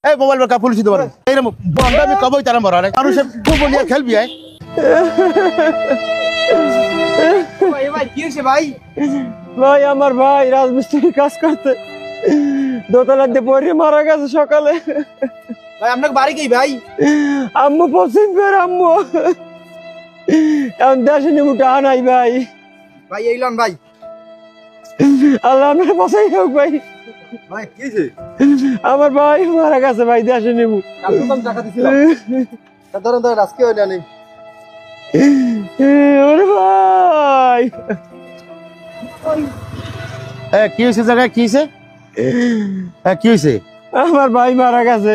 এই মোবাইল কা পুলিশ দিতে পারে এইরকম বন্ধ আমি কবই তারা মরা মানুষের খুব বলিয়া খেলবি আয় ভাই কি হয়েছে ভাই? ভাই আমার ভাই রাজমিস্ত্রি কাজ করতে দোতলাতে পড়ে মারা গেছে সকালে। ভাই আপনার বাড়ি কি ভাই? আম্মু পছন্দ করে আম্মু এখন দেশে নেবো টাকা নাই ভাই। ভাই এইলাম ভাই। আল্লাহ আপনার বাসাই হোক ভাই। ভাই কি হয়েছে? আমার ভাই মারা গেছে ভাই দেশে নেবো। কালকে তো টাকা দিছিলাম। ধরেন ধরেন আজকে হইল না। ওরে ভাই কি হয়েছে জায়গায় কি হয়েছে কি হয়েছে? আমার ভাই মারা গেছে।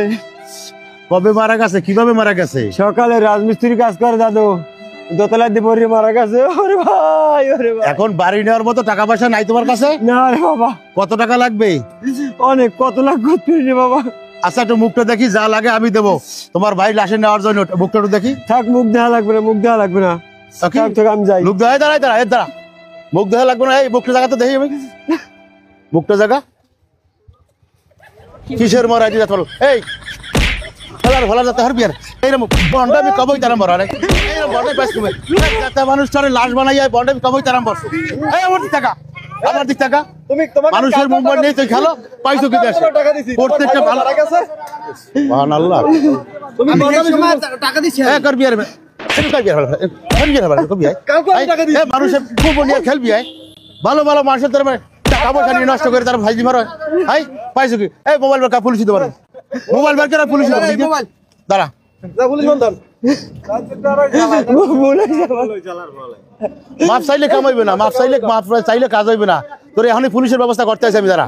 কবে মারা গেছে কিভাবে মারা গেছে? সকালে রাজমিস্ত্রি কাজ করে দাদু দোতলায় দিয়ে পড়ে মারা গেছে। ওরে ভাই ওরে ভাই এখন বাড়ি নেওয়ার মতো টাকা পয়সা নাই তোমার কাছে? না রে বাবা। কত টাকা লাগবে? অনেক কত লাখ করতে রে বাবা। আচ্ছা একটু মুখটা দেখি যা লাগে আমি দেবো তোমার ভাই লাশে নেওয়ার জন্য মুখটা একটু দেখি। থাক মুখ দেখা লাগবে না মুখ দেখা লাগবে না থাক আমি যাই। মুখ দেখা দাঁড়ায় দাঁড়া এর দাঁড়া মুখ দেখা লাগবে না। এই মুখটা জায়গা তো দেখি আমি মুখটা জায়গা কিসের মরা দিতে পারো এই ফলার ফলার যাতে হারবি আর এইরকম বন্ড আমি কবই তারা মরা এইরকম বন্ডে পাস করবে যাতে মানুষ চলে লাশ বানাই যায় বন্ডে আমি কবই তারা মরছো। এই আমার দিক টাকা আমার দিক টাকা তুমি তোমার মানুষের মুভমেন্ট নেই তুই খেলো পাইছো কি দেশে টাকা দিছি প্রত্যেকটা ভালো টাকা আছে। সুবহানাল্লাহ তুমি বন্ধের সময় টাকা দিছি। এ করবি আর মানুষের খুব বলিয়া খেলবি আয় ভালো ভালো মানুষের তোর টাকা পয়সা নিয়ে নষ্ট করে তারা ভাইজি মারো হাই পাইছো কি? এই মোবাইল কা পুলিশ দিতে পারে মোবাইল বার করে পুলিশ মোবাইল দাঁড়া যা পুলিশ বন্ধন। মাপ চাইলে কামাইবে না মাপ চাইলে কাজ হইবে না তোর এখনই পুলিশের ব্যবস্থা করতে আছে আমি দাঁড়া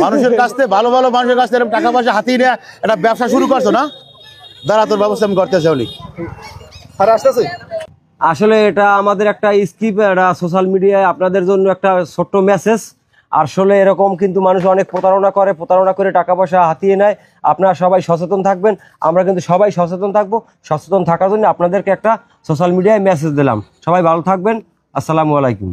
মানুষের কাছ থেকে ভালো ভালো মানুষের কাছ থেকে এরকম টাকা পয়সা হাতিয়ে নেয় একটা ব্যবসা শুরু করছো না দাঁড়া তোর ব্যবস্থা আমি করতে চাই আর আসতেছে। আসলে এটা আমাদের একটা স্কিপ এটা সোশ্যাল মিডিয়ায় আপনাদের জন্য একটা ছোট্ট মেসেজ। আসলে এরকম কিন্তু মানুষ অনেক প্রতারণা করে টাকা পয়সা হাতিয়ে নেয়। আপনারা সবাই সচেতন থাকবেন। আমরা কিন্তু সবাই সচেতন থাকবো। সচেতন থাকার জন্য আপনাদেরকে একটা সোশ্যাল মিডিয়ায় মেসেজ দিলাম। সবাই ভালো থাকবেন। আসসালামু আলাইকুম।